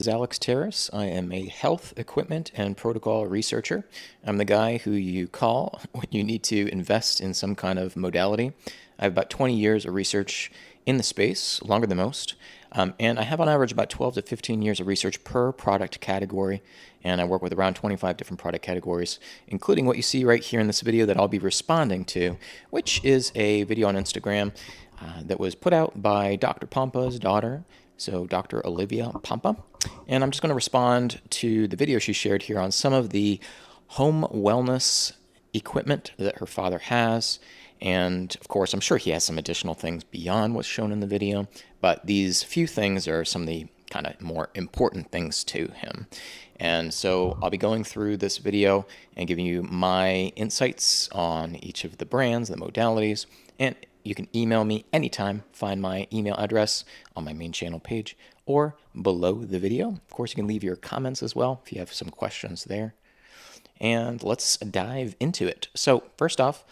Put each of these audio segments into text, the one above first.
Is Alex Terrace. I am a health equipment and protocol researcher. I'm the guy who you call when you need to invest in some kind of modality. I have about 20 years of research in the space, longer than most, and I have on average about 12 to 15 years of research per product category, and I work with around 25 different product categories, including what you see right here in this video that I'll be responding to, which is a video on Instagram that was put out by Dr. Pompa's daughter, so Dr. Olivia Pompa. And I'm just going to respond to the video she shared here on some of the home wellness equipment that her father has. And of course, I'm sure he has some additional things beyond what's shown in the video, but these few things are some of the kind of more important things to him. And so I'll be going through this video and giving you my insights on each of the brands, the modalities, and you can email me anytime. Find my email address on my main channel page or below the video. Of course, you can leave your comments as well if you have some questions there. And let's dive into it. So first off,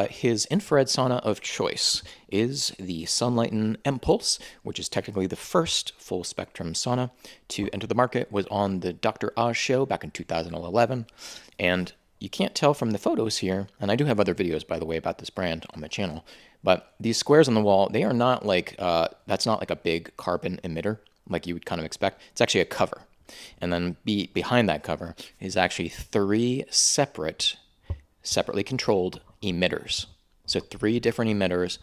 his infrared sauna of choice is the Sunlighten mPulse, which is technically the first full spectrum sauna to enter the market. Was on the Dr. Oz show back in 2011. And you can't tell from the photos here, and I do have other videos, by the way, about this brand on my channel, but these squares on the wall, they are not like, that's not like a big carbon emitter like you would kind of expect. It's actually a cover. And then behind that cover is actually three separately controlled emitters. So three different emitters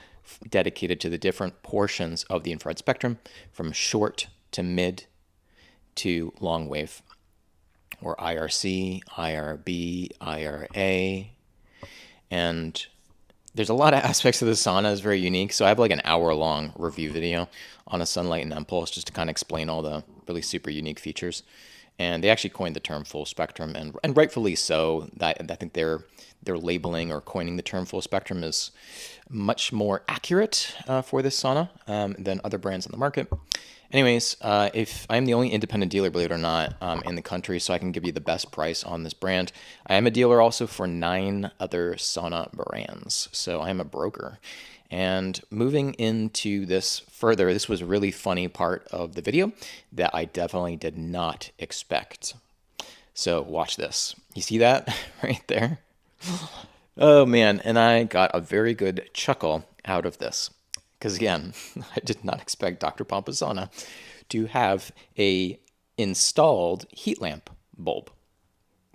dedicated to the different portions of the infrared spectrum, from short to mid to long wave, or IRC, IRB, IRA. And there's a lot of aspects of the sauna is very unique. So I have like an hour-long review video on a Sunlighten mPulse just to kind of explain all the really super unique features. And they actually coined the term full spectrum, and rightfully so. I think their labeling or coining the term full spectrum is much more accurate for this sauna than other brands on the market. Anyways, if I'm the only independent dealer, believe it or not, in the country, so I can give you the best price on this brand. I am a dealer also for 9 other sauna brands, so I am a broker. And moving into this further, this was a really funny part of the video that I definitely did not expect. So watch this. You see that right there? Oh man, and I got a very good chuckle out of this. Because again, I did not expect Dr. Pompa's sauna to have a installed heat lamp bulb.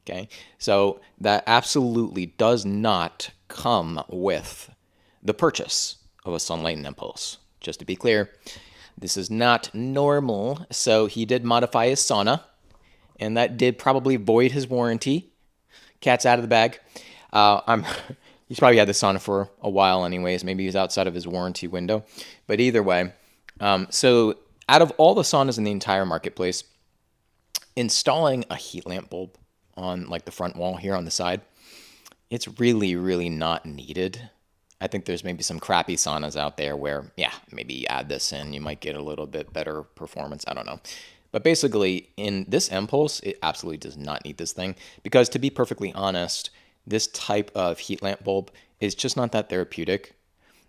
Okay, so that absolutely does not come with the purchase of a Sunlighten mPulse. Just to be clear, this is not normal. So he did modify his sauna, and that did probably void his warranty. Cat's out of the bag. He's probably had this sauna for a while anyways. Maybe he's outside of his warranty window. But either way, so out of all the saunas in the entire marketplace, installing a heat lamp bulb on like the front wall here on the side, it's really, really not needed. I think there's maybe some crappy saunas out there where, yeah, maybe you add this in, you might get a little bit better performance. I don't know. But basically, in this mPulse, it absolutely does not need this thing. Because to be perfectly honest, this type of heat lamp bulb is just not that therapeutic,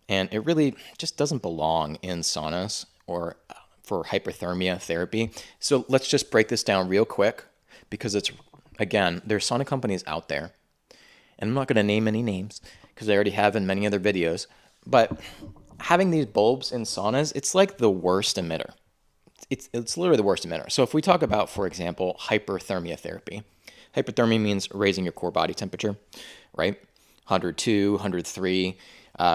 and it really just doesn't belong in saunas or for hyperthermia therapy. So let's just break this down real quick, because it's, again, there's sauna companies out there, and I'm not going to name any names because I already have in many other videos, but having these bulbs in saunas, it's like the worst emitter. It's literally the worst emitter. So if we talk about, for example, hyperthermia therapy, hypothermia means raising your core body temperature, right? 102, 103.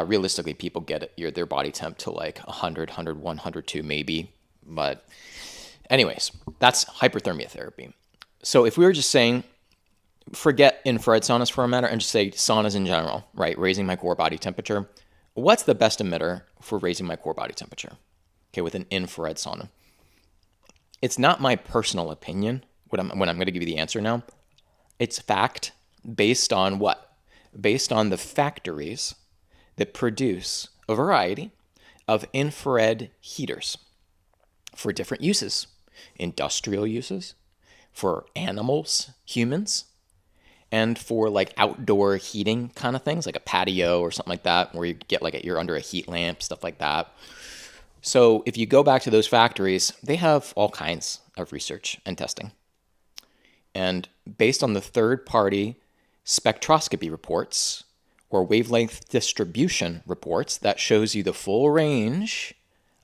Realistically, people get their body temp to like 100, 101, 102 maybe. But anyways, that's hyperthermia therapy. So if we were just saying, forget infrared saunas for a minute and just say saunas in general, right? Raising my core body temperature. What's the best emitter for raising my core body temperature? Okay, with an infrared sauna. It's not my personal opinion when I'm going to give you the answer now. It's fact based on what? Based on the factories that produce a variety of infrared heaters for different uses, industrial uses, for animals, humans, and for like outdoor heating kind of things, like a patio or something like that, where you get like you're under a heat lamp, stuff like that. So if you go back to those factories, they have all kinds of research and testing. And based on the third-party spectroscopy reports or wavelength distribution reports, that shows you the full range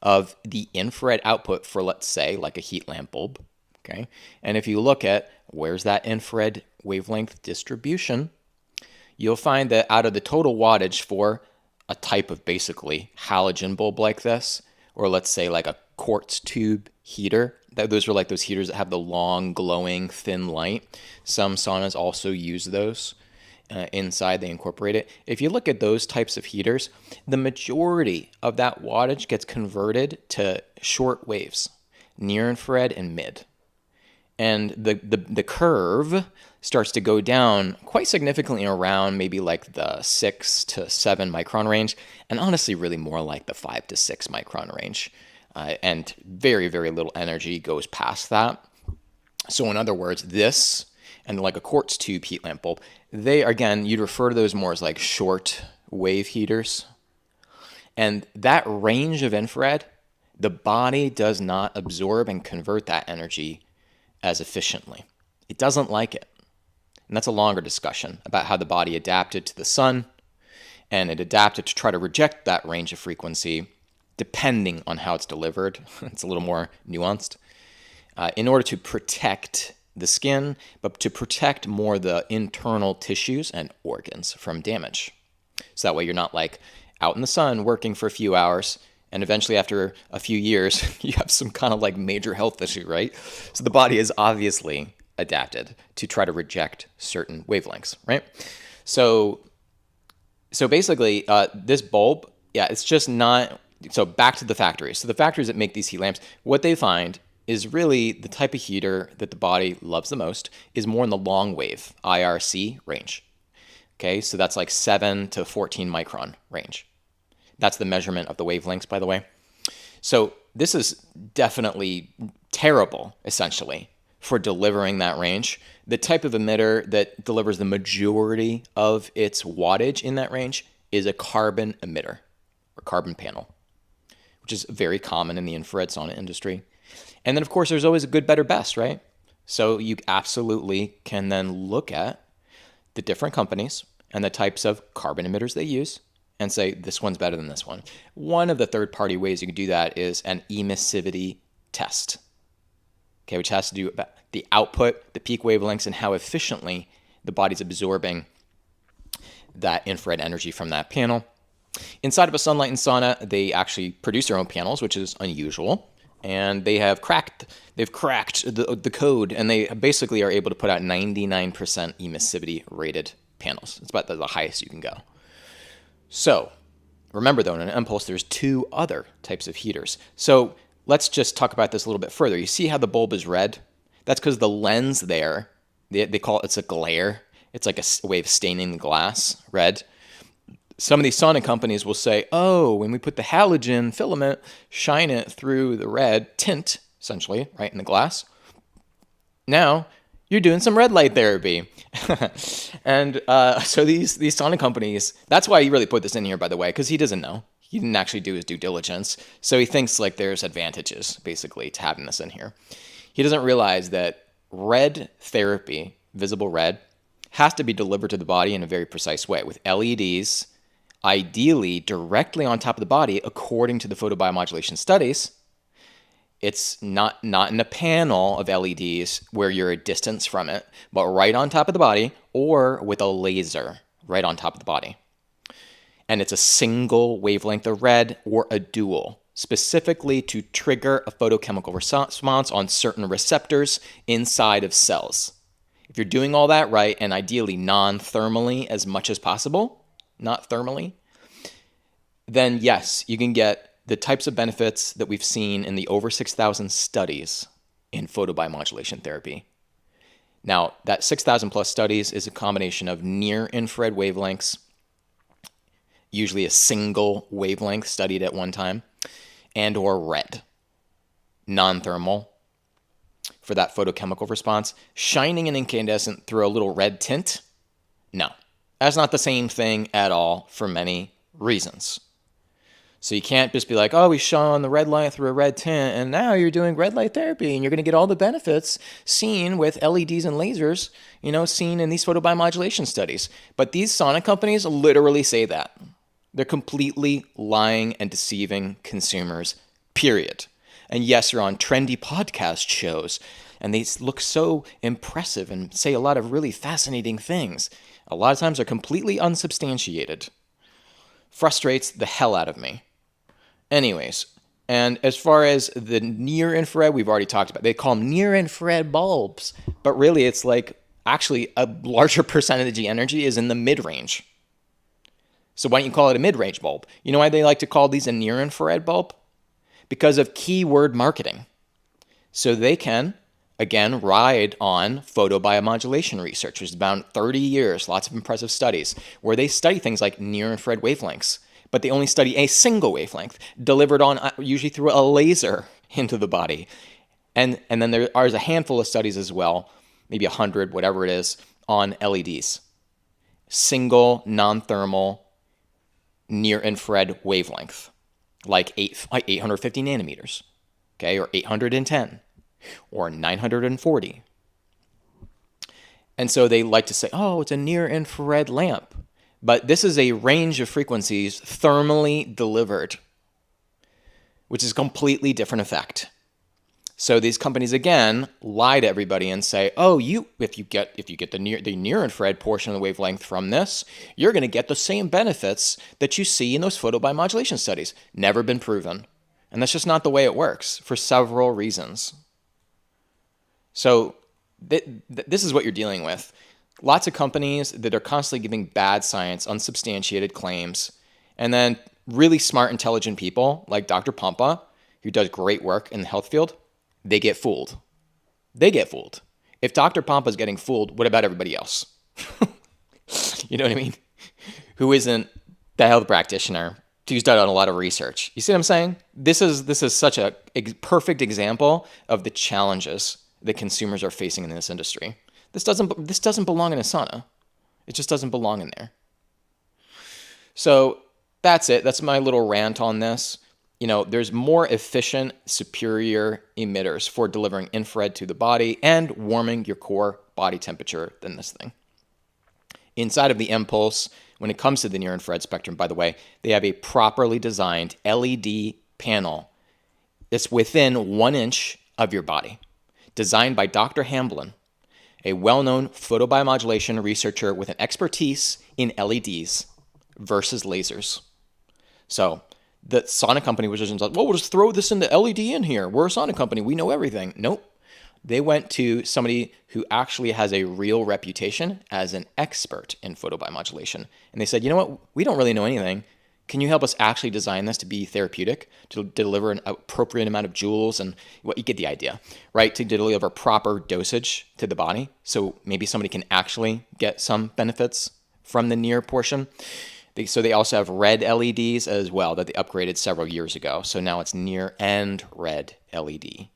of the infrared output for, let's say, like a heat lamp bulb. Okay. And if you look at where's that infrared wavelength distribution, you'll find that out of the total wattage for a type of basically halogen bulb like this, or let's say like a quartz tube heater, those are like those heaters that have the long, glowing, thin light. Some saunas also use those. Inside, they incorporate it. If you look at those types of heaters, the majority of that wattage gets converted to short waves, near infrared and mid. And the curve starts to go down quite significantly around maybe like the 6 to 7 micron range, and honestly really more like the 5 to 6 micron range. And very, very little energy goes past that. So in other words, this and like a quartz tube heat lamp bulb, they, again, you'd refer to those more as like short wave heaters. And that range of infrared, the body does not absorb and convert that energy as efficiently. It doesn't like it. And that's a longer discussion about how the body adapted to the sun, and it adapted to try to reject that range of frequency depending on how it's delivered. It's a little more nuanced. In order to protect the skin, but to protect more the internal tissues and organs from damage. So that way you're not like out in the sun working for a few hours, and eventually after a few years, you have some kind of like major health issue, right? So the body is obviously adapted to try to reject certain wavelengths, right? So basically, this bulb, it's just not, so back to the factories. So the factories that make these heat lamps, what they find is really the type of heater that the body loves the most is more in the long wave, IRC range. Okay, so that's like 7 to 14 micron range. That's the measurement of the wavelengths, by the way. So this is definitely terrible, essentially, for delivering that range. The type of emitter that delivers the majority of its wattage in that range is a carbon emitter or carbon panel, which is very common in the infrared sauna industry. And then, of course, there's always a good, better, best, right? So you absolutely can then look at the different companies and the types of carbon emitters they use and say, this one's better than this one. One of the third-party ways you can do that is an emissivity test, okay, which has to do with the output, the peak wavelengths, and how efficiently the body's absorbing that infrared energy from that panel. Inside of a Sunlighten sauna, they actually produce their own panels, which is unusual. And they've cracked the code, and they basically are able to put out 99% emissivity rated panels. It's about the highest you can go. So remember, though, in an mPulse, there's 2 other types of heaters. So let's just talk about this a little bit further. You see how the bulb is red? That's because the lens there, they call it's a glare. It's like a way of staining the glass red. Some of these sauna companies will say, oh, when we put the halogen filament, shine it through the red tint, essentially, right in the glass. Now, you're doing some red light therapy. And so these sauna companies, that's why he really put this in here, by the way, because he doesn't know. He didn't actually do his due diligence. So he thinks like there's advantages, basically, to having this in here. He doesn't realize that red therapy, visible red, has to be delivered to the body in a very precise way with LEDs, ideally directly on top of the body, according to the photobiomodulation studies. It's not in a panel of LEDs where you're a distance from it, but right on top of the body, or with a laser right on top of the body. And it's a single wavelength of red or a dual, specifically to trigger a photochemical response on certain receptors inside of cells. If you're doing all that right, and ideally non-thermally as much as possible, not thermally, then yes, you can get the types of benefits that we've seen in the over 6,000 studies in photobiomodulation therapy. Now, that 6,000 plus studies is a combination of near infrared wavelengths, usually a single wavelength studied at one time, and or red, non-thermal, for that photochemical response. Shining an incandescent through a little red tint, no. That's not the same thing at all for many reasons. So you can't just be like, oh, we shone the red light through a red tint, and now you're doing red light therapy, and you're going to get all the benefits seen with LEDs and lasers, seen in these photobiomodulation studies. But these sauna companies literally say that. They're completely lying and deceiving consumers, period. And yes, you're on trendy podcast shows, and they look so impressive and say a lot of really fascinating things. A lot of times they're completely unsubstantiated. Frustrates the hell out of me. Anyways, and as far as the near infrared, we've already talked about. They call them near infrared bulbs, but really it's like actually a larger percentage of the energy is in the mid-range. So why don't you call it a mid-range bulb? You know why they like to call these a near infrared bulb? Because of keyword marketing. So they can, again, ride on photobiomodulation research, which is about 30 years, lots of impressive studies, where they study things like near infrared wavelengths. But they only study a single wavelength delivered on usually through a laser into the body. And then there are a handful of studies as well, maybe 100, whatever it is, on LEDs. Single, non-thermal, near-infrared wavelength, like 850 nanometers, okay, or 810, or 940. And so they like to say, oh, it's a near-infrared lamp. But this is a range of frequencies thermally delivered, which is a completely different effect. So these companies again lie to everybody and say, "Oh, if you get the near infrared portion of the wavelength from this, you're going to get the same benefits that you see in those photobiomodulation studies." Never been proven, and that's just not the way it works for several reasons. So this is what you're dealing with. Lots of companies that are constantly giving bad science, unsubstantiated claims, and then really smart, intelligent people like Dr. Pompa, who does great work in the health field, they get fooled. They get fooled. If Dr. Pompa is getting fooled, what about everybody else? You know what I mean? Who isn't the health practitioner who's done a lot of research. You see what I'm saying? This is such a perfect example of the challenges that consumers are facing in this industry. This doesn't belong in a sauna. It just doesn't belong in there. So that's it. That's my little rant on this. There's more efficient, superior emitters for delivering infrared to the body and warming your core body temperature than this thing. Inside of the mPulse, when it comes to the near infrared spectrum, by the way, they have a properly designed LED panel that's within 1 inch of your body, designed by Dr. Hamblin, a well-known photobiomodulation researcher with an expertise in LEDs versus lasers. So the sauna company was just like, well, we'll just throw this in the LED in here. We're a sauna company. We know everything. Nope. They went to somebody who actually has a real reputation as an expert in photobiomodulation. And they said, you know what? We don't really know anything. Can you help us actually design this to be therapeutic, to deliver an appropriate amount of joules and what you get the idea, right? To deliver proper dosage to the body. So maybe somebody can actually get some benefits from the near portion. So they also have red LEDs as well that they upgraded several years ago. So now it's near and red LED.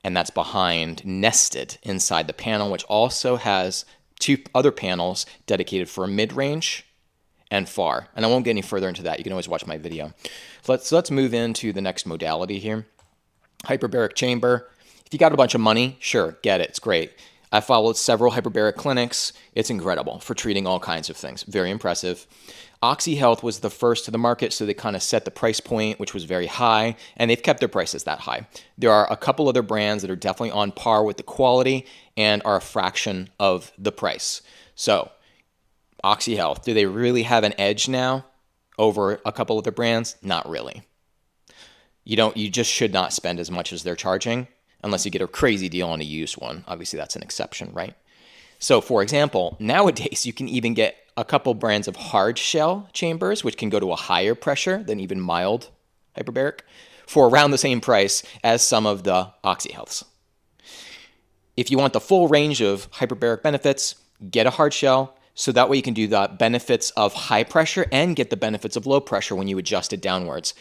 And that's nested inside the panel, which also has 2 other panels dedicated for mid-range and far. And I won't get any further into that. You can always watch my video. So let's move into the next modality here. Hyperbaric chamber. If you got a bunch of money, sure, get it. It's great. I followed several hyperbaric clinics. It's incredible for treating all kinds of things. Very impressive. OxyHealth was the first to the market, so they kind of set the price point, which was very high, and they've kept their prices that high. There are a couple other brands that are definitely on par with the quality and are a fraction of the price. So OxyHealth, do they really have an edge now over a couple of the brands? Not really. You just should not spend as much as they're charging unless you get a crazy deal on a used one. Obviously, that's an exception, right? So, for example, nowadays you can even get a couple brands of hard shell chambers, which can go to a higher pressure than even mild hyperbaric, for around the same price as some of the OxyHealths. If you want the full range of hyperbaric benefits, get a hard shell, so that way you can do the benefits of high pressure and get the benefits of low pressure when you adjust it downwards.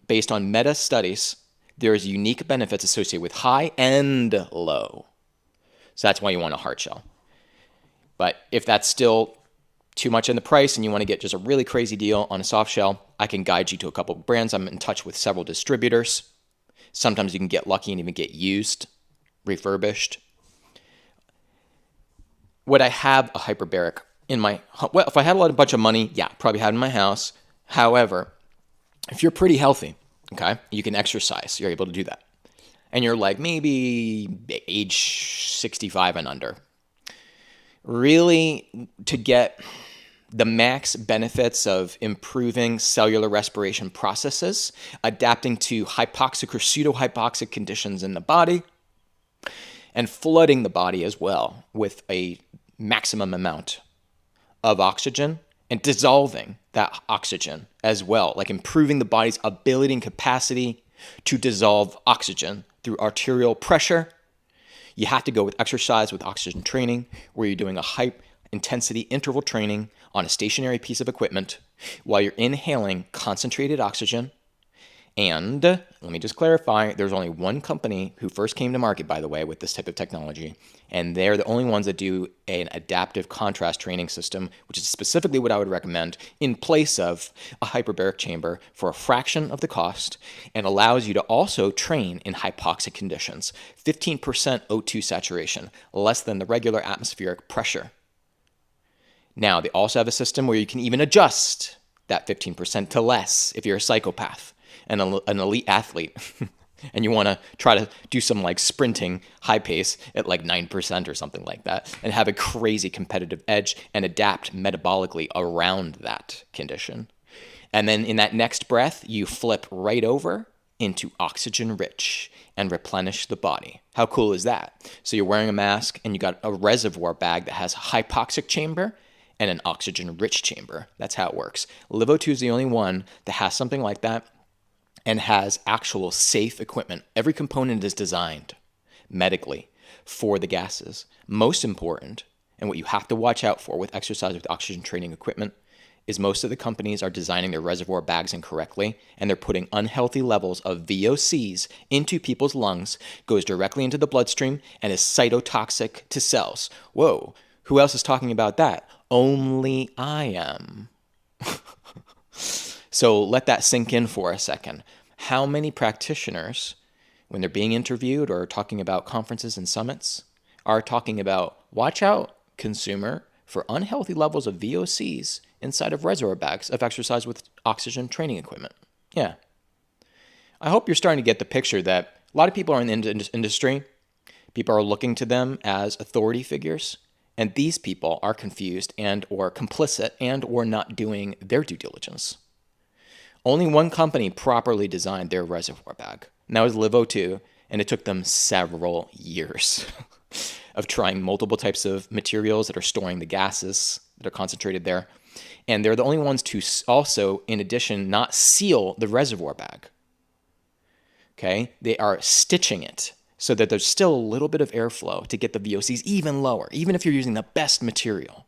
Based on meta studies, there's unique benefits associated with high and low. So that's why you want a hard shell. But if that's still too much in the price and you want to get just a really crazy deal on a soft shell, I can guide you to a couple of brands. I'm in touch with several distributors. Sometimes you can get lucky and even get used, refurbished. Would I have a hyperbaric in my, well, if I had a bunch of money, yeah, probably had it in my house. However, if you're pretty healthy, okay, you can exercise, you're able to do that. And you're like maybe age 65 and under. Really, to get the max benefits of improving cellular respiration processes, adapting to hypoxic or pseudo-hypoxic conditions in the body, and flooding the body as well with a maximum amount of oxygen and dissolving that oxygen as well, like improving the body's ability and capacity to dissolve oxygen through arterial pressure. You have to go with exercise with oxygen training, where you're doing a high intensity interval training on a stationary piece of equipment while you're inhaling concentrated oxygen. And let me just clarify, there's only one company who first came to market, by the way, with this type of technology, and they're the only ones that do an adaptive contrast training system, which is specifically what I would recommend in place of a hyperbaric chamber for a fraction of the cost, and allows you to also train in hypoxic conditions. 15% O2 saturation, less than the regular atmospheric pressure. Now, they also have a system where you can even adjust that 15% to less if you're a psychopath and an elite athlete and you want to try to do some like sprinting high pace at like 9% or something like that and have a crazy competitive edge and adapt metabolically around that condition. And then in that next breath, you flip right over into oxygen rich and replenish the body. How cool is that? So you're wearing a mask and you got a reservoir bag that has a hypoxic chamber and an oxygen rich chamber. That's how it works. LiveO2 is the only one that has something like that and has actual safe equipment. Every component is designed medically for the gases. Most important, and what you have to watch out for with exercise with oxygen training equipment, is most of the companies are designing their reservoir bags incorrectly, and they're putting unhealthy levels of VOCs into people's lungs, goes directly into the bloodstream, and is cytotoxic to cells. Whoa, who else is talking about that? Only I am. So let that sink in for a second. How many practitioners, when they're being interviewed or talking about conferences and summits, are talking about, watch out, consumer, for unhealthy levels of VOCs inside of reservoir bags of exercise with oxygen training equipment? Yeah. I hope you're starting to get the picture that a lot of people are in the industry. People are looking to them as authority figures, and these people are confused and or complicit and or not doing their due diligence. Only one company properly designed their reservoir bag, and that was LiveO2, and it took them several years of trying multiple types of materials that are storing the gases that are concentrated there. And they're the only ones to also, in addition, not seal the reservoir bag. Okay? They are stitching it so that there's still a little bit of airflow to get the VOCs even lower, even if you're using the best material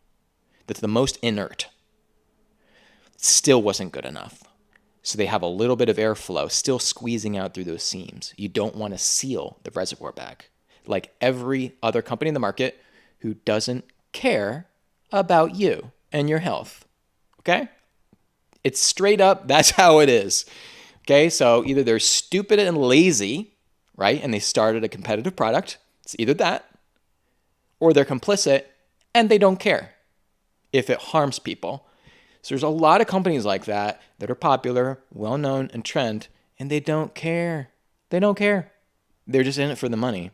that's the most inert. It still wasn't good enough. So they have a little bit of airflow still squeezing out through those seams. You don't want to seal the reservoir bag, like every other company in the market who doesn't care about you and your health. Okay? It's straight up, that's how it is. Okay, so either they're stupid and lazy, right, and they started a competitive product. It's either that, or they're complicit and they don't care if it harms people. So there's a lot of companies like that that are popular, well-known, and trend, and they don't care. They don't care. They're just in it for the money.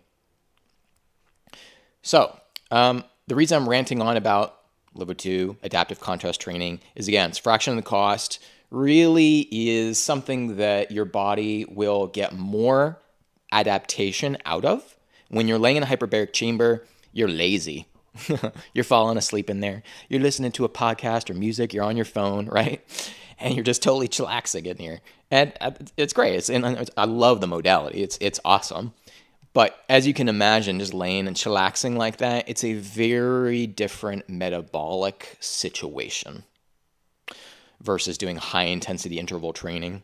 So the reason I'm ranting on about LiveO2, adaptive contrast training, is again, it's a fraction of the cost, really is something that your body will get more adaptation out of. When you're laying in a hyperbaric chamber, you're lazy. You're falling asleep in there. You're listening to a podcast or music. You're on your phone, right? And you're just totally chillaxing in here. And it's great. I love the modality. It's awesome. But as you can imagine, just laying and chillaxing like that, it's a very different metabolic situation versus doing high-intensity interval training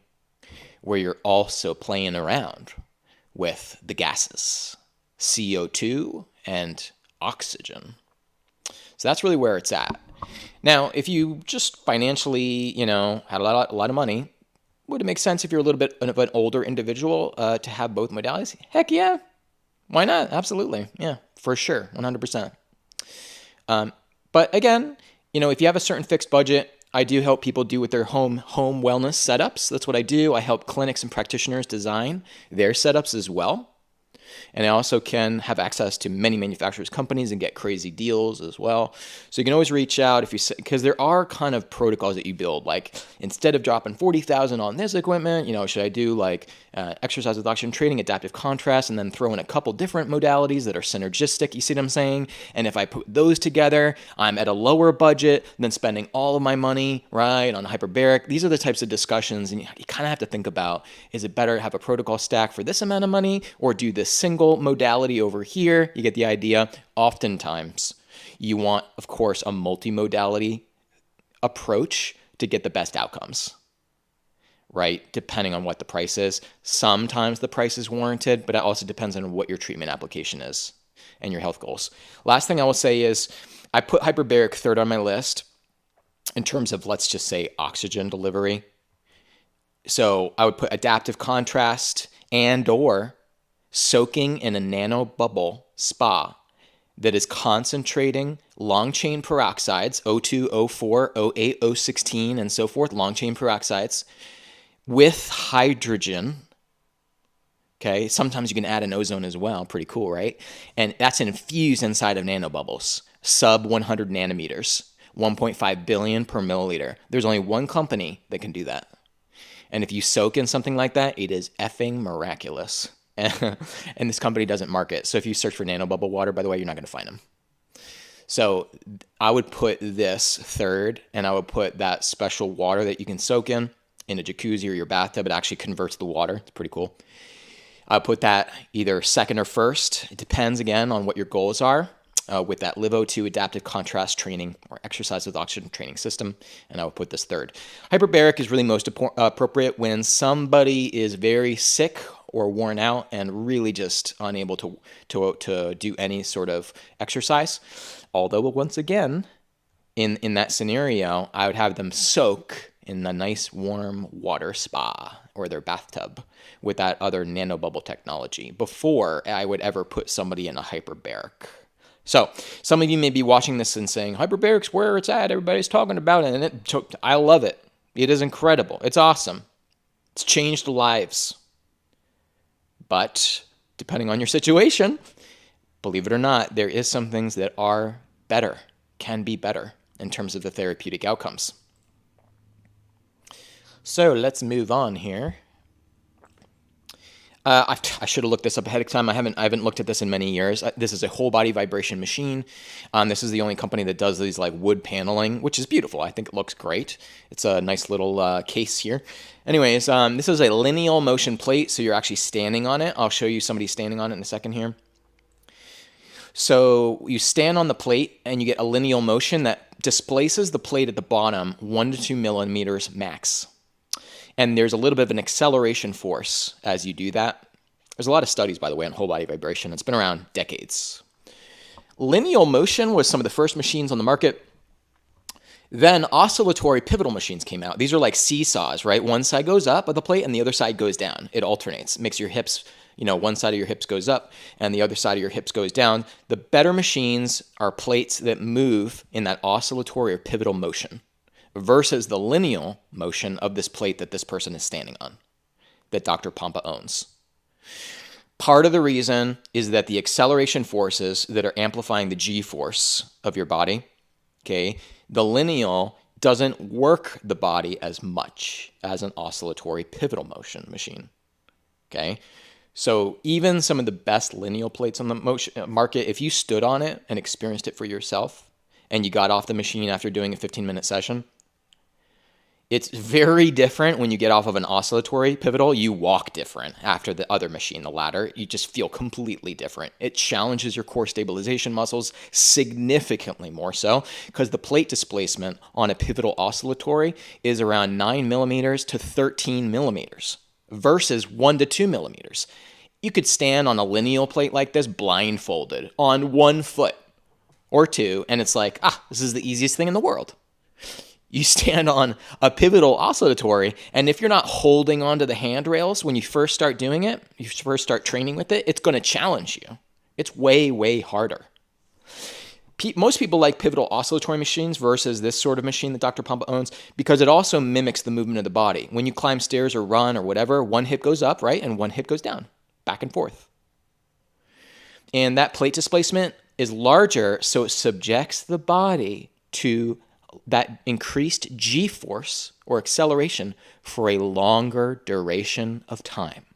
where you're also playing around with the gases, CO2 and oxygen. So that's really where it's at. Now, if you just financially, had a lot of money, would it make sense if you're a little bit of an older individual to have both modalities? Heck yeah. Why not? Absolutely. Yeah, for sure. 100%. But again, if you have a certain fixed budget, I do help people do with their home wellness setups. That's what I do. I help clinics and practitioners design their setups as well. And I also can have access to many manufacturers' companies and get crazy deals as well. So you can always reach out because there are kind of protocols that you build. Like instead of dropping 40,000 on this equipment, should I do like exercise with oxygen training, adaptive contrast, and then throw in a couple different modalities that are synergistic? You see what I'm saying? And if I put those together, I'm at a lower budget than spending all of my money, right, on hyperbaric. These are the types of discussions, and you kind of have to think about, is it better to have a protocol stack for this amount of money or do this single modality over here? You get the idea. Oftentimes, you want, of course, a multimodality approach to get the best outcomes, right? Depending on what the price is. Sometimes the price is warranted, but it also depends on what your treatment application is and your health goals. Last thing I will say is I put hyperbaric third on my list in terms of, let's just say, oxygen delivery. So I would put adaptive contrast and or soaking in a nanobubble spa that is concentrating long chain peroxides, O2, O4, O8, O16, and so forth, long chain peroxides with hydrogen. Okay, sometimes you can add an ozone as well. Pretty cool, right? And that's infused inside of nanobubbles, sub 100 nanometers, 1.5 billion per milliliter. There's only one company that can do that. And if you soak in something like that, it is effing miraculous. And this company doesn't market. So if you search for nanobubble water, by the way, you're not going to find them. So I would put this third, and I would put that special water that you can soak in a jacuzzi or your bathtub. It actually converts the water. It's pretty cool. I would put that either second or first. It depends, again, on what your goals are with that LiveO2 adaptive contrast training or exercise with oxygen training system. And I would put this third. Hyperbaric is really most appropriate when somebody is very sick or worn out and really just unable to do any sort of exercise. Although, once again, in that scenario, I would have them soak in a nice warm water spa or their bathtub with that other nanobubble technology before I would ever put somebody in a hyperbaric. So some of you may be watching this and saying, hyperbaric's where it's at. Everybody's talking about it. And I love it. It is incredible. It's awesome. It's changed lives. But depending on your situation, believe it or not, there is some things that are better, can be better in terms of the therapeutic outcomes. So let's move on here. I should have looked this up ahead of time. I haven't looked at this in many years. This is a whole body vibration machine. This is the only company that does these like wood paneling, which is beautiful. I think it looks great. It's a nice little case here. Anyways, this is a lineal motion plate, so you're actually standing on it. I'll show you somebody standing on it in a second here. So you stand on the plate and you get a lineal motion that displaces the plate at the bottom 1 to 2 millimeters max. And there's a little bit of an acceleration force as you do that. There's a lot of studies, by the way, on whole body vibration. It's been around decades. Lineal motion was some of the first machines on the market. Then oscillatory pivotal machines came out. These are like seesaws, right? One side goes up of the plate and the other side goes down. It alternates. It makes your hips, one side of your hips goes up and the other side of your hips goes down. The better machines are plates that move in that oscillatory or pivotal motion versus the lineal motion of this plate that this person is standing on, that Dr. Pompa owns. Part of the reason is that the acceleration forces that are amplifying the G-force of your body, okay, the lineal doesn't work the body as much as an oscillatory pivotal motion machine, okay? So even some of the best lineal plates on the market, if you stood on it and experienced it for yourself and you got off the machine after doing a 15-minute session, it's very different when you get off of an oscillatory pivotal. You walk different after the other machine, the ladder. You just feel completely different. It challenges your core stabilization muscles significantly more so because the plate displacement on a pivotal oscillatory is around 9 millimeters to 13 millimeters versus 1 to 2 millimeters. You could stand on a lineal plate like this blindfolded on one foot or two, and it's like, this is the easiest thing in the world. You stand on a pivotal oscillatory, and if you're not holding onto the handrails when you first start doing it, you first start training with it, it's going to challenge you. It's way, way harder. Most people like pivotal oscillatory machines versus this sort of machine that Dr. Pompa owns because it also mimics the movement of the body. When you climb stairs or run or whatever, one hip goes up, right? And one hip goes down, back and forth. And that plate displacement is larger, so it subjects the body to that increased G-force or acceleration for a longer duration of time.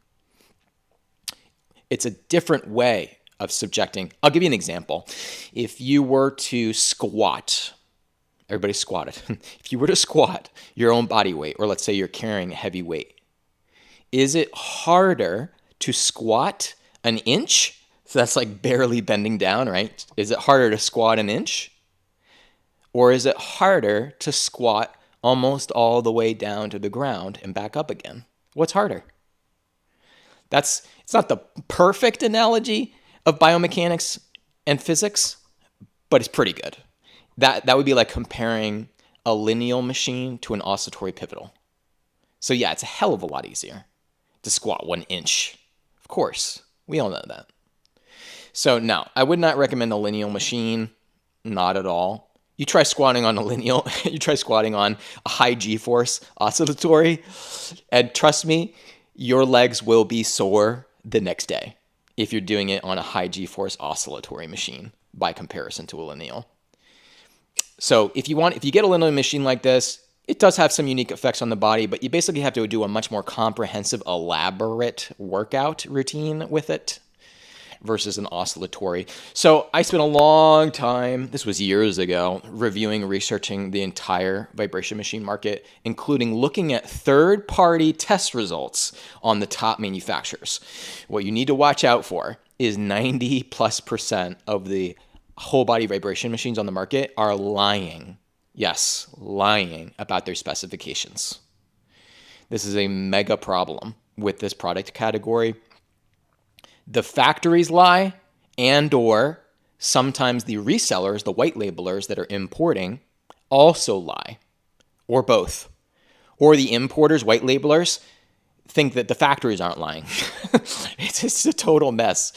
It's a different way of subjecting. I'll give you an example. If you were to squat, everybody squatted. If you were to squat your own body weight, or let's say you're carrying a heavy weight, is it harder to squat an inch? So that's like barely bending down, right? Is it harder to squat an inch? Or is it harder to squat almost all the way down to the ground and back up again? What's harder? It's not the perfect analogy of biomechanics and physics, but it's pretty good. That would be like comparing a lineal machine to an oscillatory pivotal. So yeah, it's a hell of a lot easier to squat 1 inch. Of course, we all know that. So no, I would not recommend a lineal machine, not at all. You try squatting on a lineal, you try squatting on a high G-force oscillatory, and trust me, your legs will be sore the next day if you're doing it on a high G-force oscillatory machine by comparison to a lineal. So if you get a lineal machine like this, it does have some unique effects on the body, but you basically have to do a much more comprehensive, elaborate workout routine with it versus an oscillatory. So I spent a long time, this was years ago, researching the entire vibration machine market, including looking at third-party test results on the top manufacturers. What you need to watch out for is 90+% of the whole body vibration machines on the market are lying. Yes, lying about their specifications. This is a mega problem with this product category. The factories lie, and or sometimes the resellers, the white labelers that are importing, also lie, or both. Or the importers, white labelers, think that the factories aren't lying. It's just a total mess.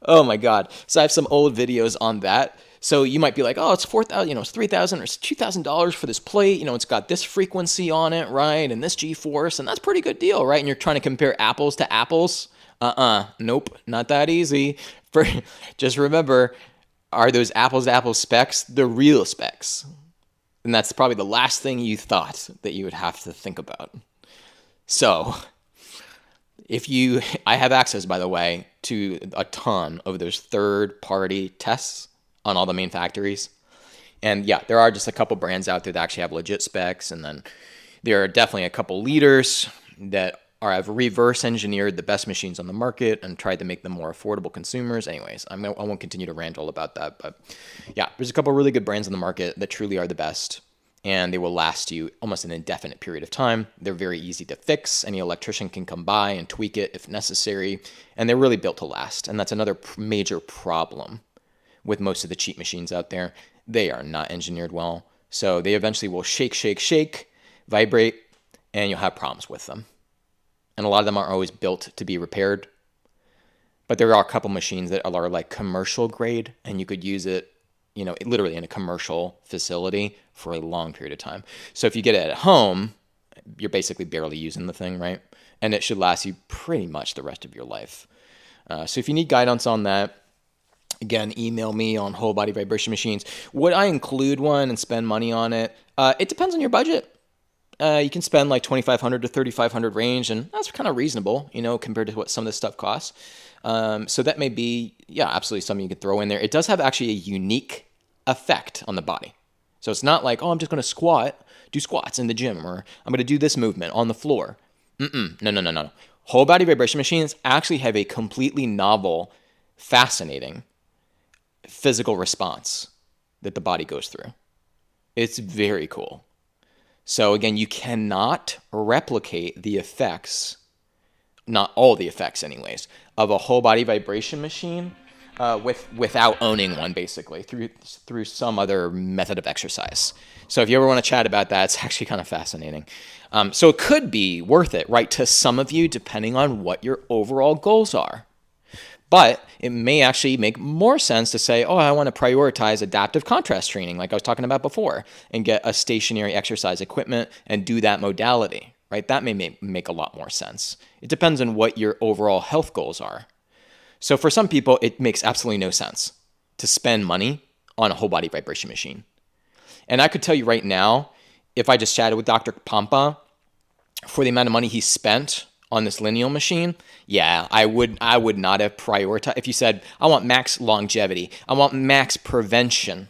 Oh my God. So I have some old videos on that. So you might be like, oh, it's $4,000, it's $3,000 or it's $2,000 for this plate. It's got this frequency on it, right? And this G-force, and that's a pretty good deal, right? And you're trying to compare apples to apples. Nope, not that easy. Just remember, are those apples to apples specs the real specs? And that's probably the last thing you thought that you would have to think about. So I have access, by the way, to a ton of those third-party tests on all the main factories. And yeah, there are just a couple brands out there that actually have legit specs. And then there are definitely a couple leaders that have reverse engineered the best machines on the market and tried to make them more affordable consumers. Anyways, I won't continue to rant all about that. But yeah, there's a couple really good brands on the market that truly are the best. And they will last you almost an indefinite period of time. They're very easy to fix. Any electrician can come by and tweak it if necessary. And they're really built to last. And that's another major problem with most of the cheap machines out there. They are not engineered well. So they eventually will shake, vibrate, and you'll have problems with them. And a lot of them aren't always built to be repaired. But there are a couple machines that are like commercial grade, and you could use it, literally in a commercial facility for a long period of time. So if you get it at home, you're basically barely using the thing, right? And it should last you pretty much the rest of your life. So if you need guidance on that, again, email me on whole body vibration machines. Would I include one and spend money on it? It depends on your budget. You can spend like $2,500 to $3,500 range, and that's kind of reasonable, compared to what some of this stuff costs. So that may be, absolutely something you could throw in there. It does have actually a unique effect on the body. So it's not like, I'm just going to do squats in the gym, or I'm going to do this movement on the floor. No. Whole body vibration machines actually have a completely novel, fascinating physical response that the body goes through. It's very cool. So again, you cannot replicate the effects, not all the effects anyways, of a whole body vibration machine without owning one, basically through some other method of exercise. So if you ever want to chat about that, it's actually kind of fascinating. So it could be worth it, right, to some of you, depending on what your overall goals are. But it may actually make more sense to say, oh, I want to prioritize adaptive contrast training, like I was talking about before, and get a stationary exercise equipment and do that modality, right? That may make a lot more sense. It depends on what your overall health goals are. So for some people, it makes absolutely no sense to spend money on a whole body vibration machine. And I could tell you right now, if I just chatted with Dr. Pompa, for the amount of money he spent on this lineal machine, yeah, I would not have prioritized. If you said, I want max longevity, I want max prevention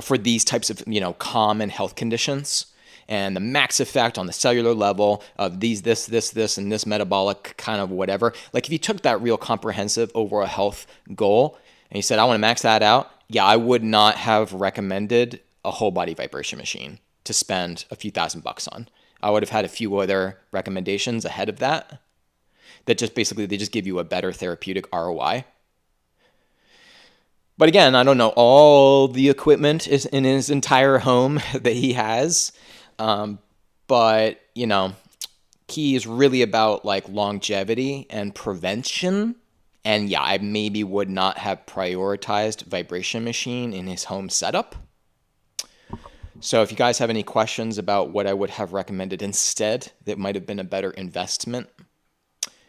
for these types of, common health conditions, and the max effect on the cellular level of this, and this metabolic kind of whatever. Like if you took that real comprehensive overall health goal and you said, I want to max that out, yeah, I would not have recommended a whole body vibration machine to spend a few $1,000s on. I would have had a few other recommendations ahead of that just basically, they just give you a better therapeutic ROI. But again, I don't know all the equipment is in his entire home that he has. But, key is really about like longevity and prevention. And yeah, I maybe would not have prioritized vibration machine in his home setup. So if you guys have any questions about what I would have recommended instead, that might have been a better investment,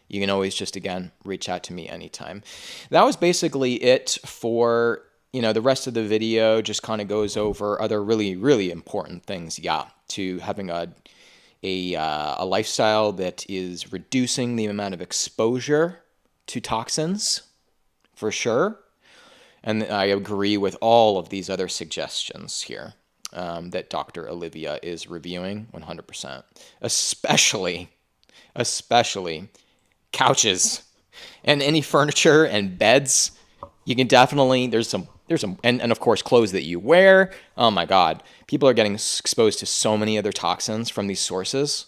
you can always just, again, reach out to me anytime. That was basically it for, the rest of the video just kind of goes over other really, really important things, to having a lifestyle that is reducing the amount of exposure to toxins, for sure. And I agree with all of these other suggestions here that Dr. Olivia is reviewing 100%, especially couches and any furniture and beds. You can definitely, there's some, and of course clothes that you wear. Oh my God. People are getting exposed to so many other toxins from these sources,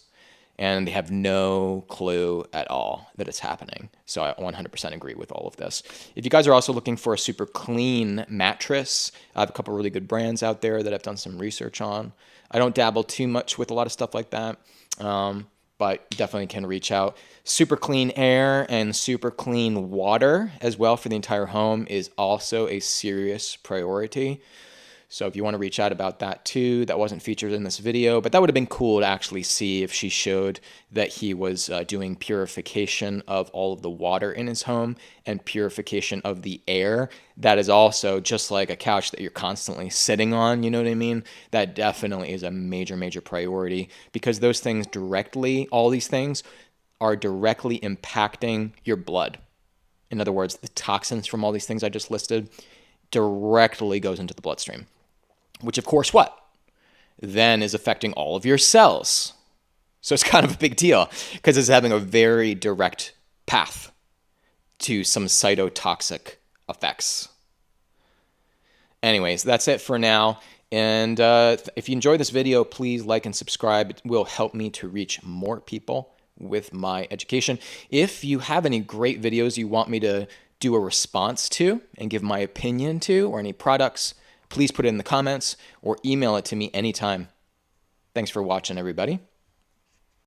and they have no clue at all that it's happening. So I 100% agree with all of this. If you guys are also looking for a super clean mattress, I have a couple really good brands out there that I've done some research on. I don't dabble too much with a lot of stuff like that. But definitely can reach out. Super clean air and super clean water as well for the entire home is also a serious priority. So if you want to reach out about that too, that wasn't featured in this video, but that would have been cool to actually see if she showed that he was doing purification of all of the water in his home and purification of the air. That is also just like a couch that you're constantly sitting on, you know what I mean? That definitely is a major, major priority, because those things directly, all these things are directly impacting your blood. In other words, the toxins from all these things I just listed directly goes into the bloodstream, which of course what? Then is affecting all of your cells. So it's kind of a big deal because it's having a very direct path to some cytotoxic effects. Anyways, that's it for now. And if you enjoyed this video, please like and subscribe. It will help me to reach more people with my education. If you have any great videos you want me to do a response to and give my opinion to, or any products, please put it in the comments or email it to me anytime. Thanks for watching, everybody.